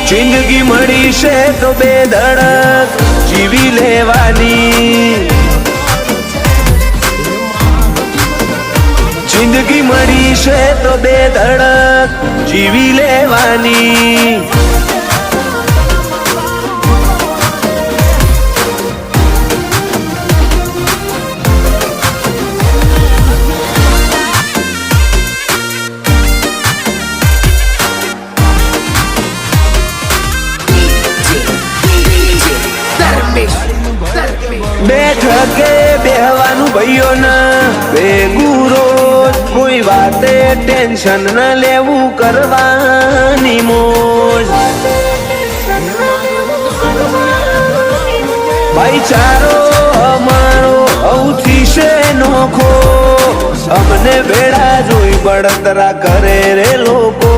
જિંદગી મળી છે તો બે ધડક જીવી લેવાની. જિંદગી મળી છે તો બે ધડક જીવી લેવાની. બેઠકે બેહવાનું ભાઈઓ ના ભેગું રોજ કોઈ વાતે ટેન્શન ન લેવું કરવાની મોજ. ભાઈચારો અમારો સૌથી છે નોખો અમને ભેળા જોઈ બળતરા કરે રે લોકો.